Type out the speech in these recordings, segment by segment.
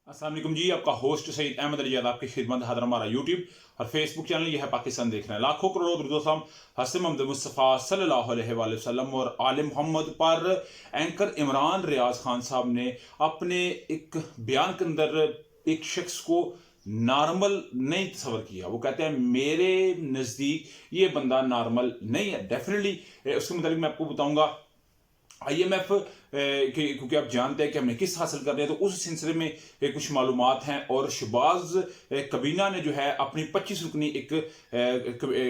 अस्सलाम वालेकुम जी, आपका होस्ट सईद अहमद अली जाद आपकी खिदमत हाजिर हमारा यूट्यूब और फेसबुक चैनल यह है पाकिस्तान देख रहे हैं। लाखों करोड़ों दुरूद हसन मोहम्मद मुस्तफ़ा सल्लल्लाहु अलैहि वसल्लम और आले मोहम्मद पर एंकर इमरान रियाज खान साहब ने अपने एक बयान के अंदर एक शख्स को नॉर्मल नहीं तस्वर किया। वो कहते हैं मेरे नज़दीक ये बंदा नॉर्मल नहीं है। डेफिनेटली उसके मतलब मैं आपको बताऊंगा IMF क्योंकि आप जानते हैं कि हमने किस हासिल कर रहे हैं, तो उस सिलसिले में कुछ मालूमात हैं। और शहबाज कबीना ने जो है अपनी 25 रुकनी एक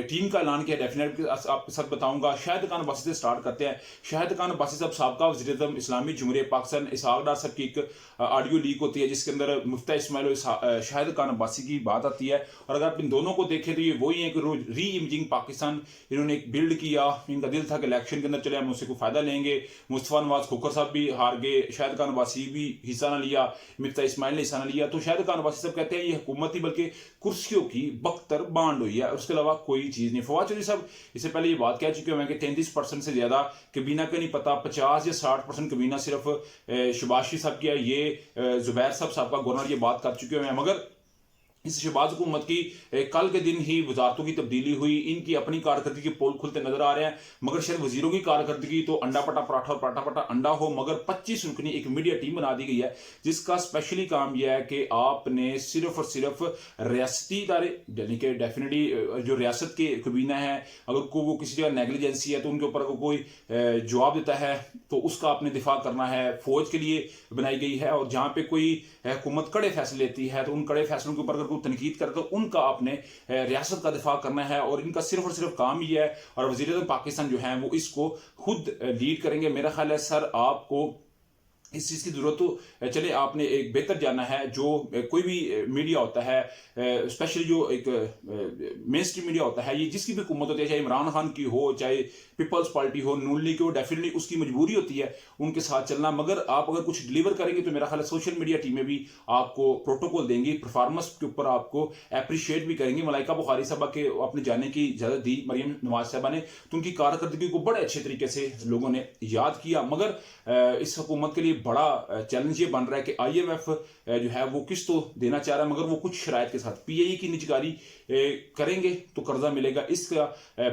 टीम का ऐलान किया। डेफिनेटली आपके साथ बताऊंगा। शाहिद खान अब्बासी से स्टार्ट करते हैं। शाहिद खान अब्बासी साहब साबका वज़ीर-ए-आज़म इस्लामी जमहूरियत पाकिस्तान इसहाक डार साहब की एक ऑडियो लीक होती है जिसके अंदर मुफ्ती इस्माइल और शाहिद खान अब्बासी की बात आती है। और अगर आप इन दोनों को देखें तो ये वही है कि री इमेजिंग पाकिस्तान इन्होंने एक बिल्ड किया। इनका दिल था कि इलेक्शन के अंदर चले हम उससे कोई फायदा लेंगे। मुस्तफा नवाज खोखर साहब भी हार गए, शाहिद खान अब्बासी भी हिस्सा ना लिया, मुफ्ती इस्माइल ने हिस्सा ना लिया। तो शाहिद खान अब्बासी साहब कहते हैं ये हुकूमत ही बल्कि कुर्सियों की बख्तर बांड हुई है, उसके अलावा कोई चीज़ नहीं। फवाद चौधरी साहब इससे पहले ये बात कह चुके हैं कि 33% से ज़्यादा कबीना का नहीं पता, 50 या 60% कबीना सिर्फ शहबाज साहब की है। ये जुबैर साहब का गवर्नर ये बात कर चुके हैं। मगर इस शहबाज हुकूमत की कल के दिन ही वजारतों की तब्दीली हुई। इनकी अपनी कारकर्दगी के पोल खुलते नजर आ रहे हैं। मगर शायद वजीरों की कारकर्दगी तो अंडा पटा पराठा और पराठा पटा अंडा हो। मगर 25 रुकनी एक मीडिया टीम बना दी गई है जिसका स्पेशली काम यह है कि आपने सिर्फ और सिर्फ रियासती इदारे यानी कि डेफिनेटली जो रियासत के कबीना है, अगर को वो किसी जगह नेगलिजेंसी है तो उनके ऊपर अगर कोई जवाब देता है तो उसका आपने दिफा करना है। फौज के लिए बनाई गई है। और जहाँ पे कोई हुकूमत कड़े फैसले लेती है तो उन कड़े फैसलों के ऊपर अगर कोई तनकीद करे तो उनका आपने रियासत का दिफा करना है। और इनका सिर्फ और सिर्फ काम ही है। और वज़ीर-ए-आज़म पाकिस्तान जो है वो इसको खुद लीड करेंगे। मेरा ख्याल है सर आपको इस चीज़ की जरूरत तो चले आपने एक बेहतर जाना है। जो कोई भी मीडिया होता है, स्पेशली जो एक मेन स्ट्रीम मीडिया होता है, ये जिसकी भी हुकूमत होती है, चाहे इमरान खान की हो, चाहे पीपल्स पार्टी हो, नून लीग की हो, डेफिनेटली उसकी मजबूरी होती है उनके साथ चलना। मगर आप अगर कुछ डिलीवर करेंगे तो मेरा ख्याल है सोशल मीडिया टीमें भी आपको प्रोटोकॉल देंगी, परफॉर्मेंस के ऊपर आपको अप्रिशिएट भी करेंगी। मलाइका बुखारी साहबा के आपने जाने की इजाज़त दी, मरियम नवाज साहबा ने, तो उनकी कारकर्दगी को बड़े अच्छे तरीके से लोगों ने याद किया। मगर इस हुकूमत के लिए बड़ा चैलेंज ये बन रहा है कि IMF जो है वो किस्त तो देना चाह रहा है, मगर वो कुछ शराइत के साथ PAE की निजकारी करेंगे तो कर्जा मिलेगा। इसका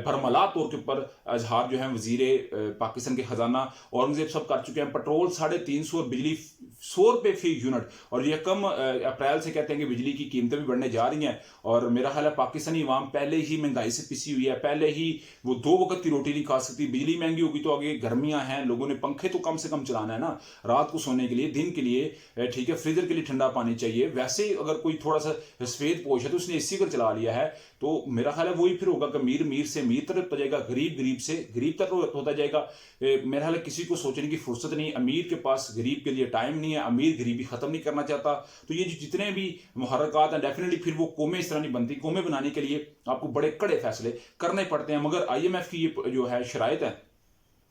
भरमला तौर के ऊपर इजहार जो है वजीर पाकिस्तान के खजाना औरंगजेब साहब कर चुके हैं। पेट्रोल 350 और बिजली 100 रुपये फी यूनिट। और ये कम अप्रैल से कहते हैं कि बिजली की कीमतें भी बढ़ने जा रही हैं। और मेरा ख्याल है पाकिस्तानी अवाम पहले ही महंगाई से पिसी हुई है, पहले ही वो 2 वक्त की रोटी नहीं खा सकती। बिजली महंगी होगी तो आगे गर्मियां हैं, लोगों ने पंखे तो कम से कम चलाना है ना, रात को सोने के लिए, दिन के लिए, ठीक है, फ्रीजर के लिए ठंडा पानी चाहिए। वैसे अगर कोई थोड़ा सा सफेद पोश है तो उसने AC कर चला लिया है। तो मेरा ख्याल है वही फिर होगा कि मीर से मीर तरफ होता जाएगा, गरीब से गरीब तक होता जाएगा। मेरा ख्याल है किसी को सोचने की फुर्सत नहीं, अमीर के पास गरीब के लिए टाइम नहीं है, अमीर गरीबी खत्म नहीं करना चाहता। तो ये जितने भी मुहर्रकात हैं डेफिनेटली फिर वो कौमें इस तरह नहीं बनती। कौमें बनाने के लिए आपको बड़े कड़े फैसले करने पड़ते हैं। मगर IMF की ये जो है शराइत है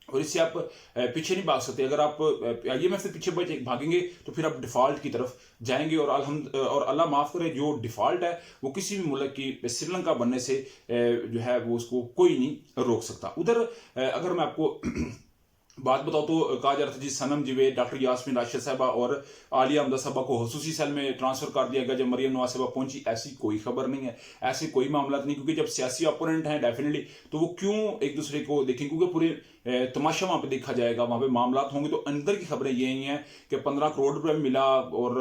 और इससे आप पीछे नहीं भाग सकते। अगर आप IMF से पीछे भागेंगे तो फिर आप डिफॉल्ट की तरफ जाएंगे। और अल्लाह माफ़ करे, जो डिफॉल्ट है वो किसी भी मुल्क की श्रीलंका बनने से जो है वो उसको कोई नहीं रोक सकता। उधर अगर मैं आपको बात बताओ तो कहा जा रहा था जी सनम जवेद, डॉक्टर यास्मीन राशिद साहबा और आलिया हमदा साहबा को खसूसी सेल में ट्रांसफर कर दिया गया जब मरियम नवाज साहबा पहुंची। ऐसी कोई खबर नहीं है, ऐसे कोई मामला नहीं। क्योंकि जब सियासी अपोनेंट हैं डेफिनेटली तो वो क्यों एक दूसरे को देखें, क्योंकि पूरे तमाशा वहां पे देखा जाएगा, वहां पे मामला होंगे। तो अंदर की खबरें ये ही हैं कि 15 करोड़ रुपए मिला और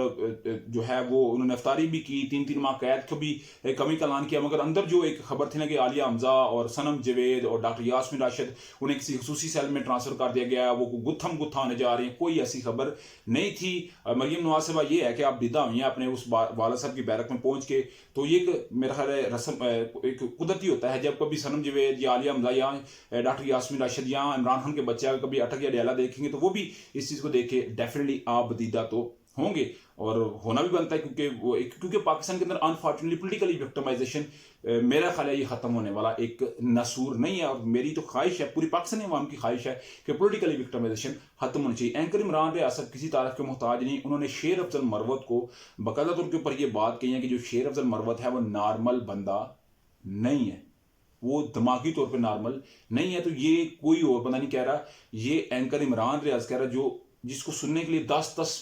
जो है वो उन्होंने अफ्तारी भी की, 3 माह कैद को भी कमी का ऐलान किया। मगर अंदर जो एक खबर थी ना कि आलिया हमजा और सनम जवेद और डॉक्टर यास्मीन राशिद उन्हें किसी खसूसी सेल में ट्रांसफर कर दिया गया, वो गुत्थम गुत्था होने जा रहे हैं, कोई ऐसी खबर नहीं थी। मरियम नवाज साहबा ये है कि आप विदा हुई हैं अपने उस वाला साहब की बैरक में पहुंच के। तो ये मेरा ख्याल है रस्म एक कुदरती होता है। जब कभी सनम जवेद या आलिया हमजा या डॉक्टर यास्मीन राशिद या इमरान खान के बच्चे कभी अटक या डेला देखेंगे तो वो भी इस चीज़ को देख के डेफिनेटली आप बदीदा तो होंगे। और होना भी बनता है क्योंकि पाकिस्तान के अंदर अनफॉर्चुनेटली पोलिटिकली विक्टिमाइजेशन मेरा ख्याल है ये खत्म होने वाला एक नसूर नहीं है। और मेरी तो ख्वाहिश है, पूरी पाकिस्तानी अवाम की ख्वाहिश है कि पोलिटिकली विक्टिमाइजेशन खत्म होनी चाहिए। एंकर इमरान रियासत किसी तारीफ के मोहताज नहीं। उन्होंने शेर अफजल मरवत को बाकायदा तौर के ऊपर ये बात कही है कि जो शेर अफजल मरवत है वो नॉर्मल बंदा नहीं है, वो दिमागी तौर पे नॉर्मल नहीं है। तो ये कोई और बंदा नहीं कह रहा, ये एंकर इमरान रियाज कह रहा, जो जिसको सुनने के लिए 10-10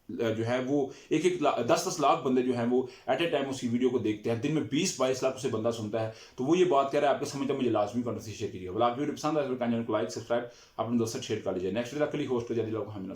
जो है वो 10-10 लाख बंदे जो हैं वो एट ए टाइम उसकी वीडियो को देखते हैं, दिन में 20-22 लाख उसे बंदा सुनता है, तो वो ये बात कह रहा है, आपको समझता मुझे लाजमी कॉन्वर्सेशन शेयर कीजिए। आपकी वीडियो पसंद आए तो चैनल को लाइक सब्सक्राइब अपने दोस्तों शेयर कर लीजिए। नेक्स्ट वीडियो के लिए होस्ट हो जाए, हमें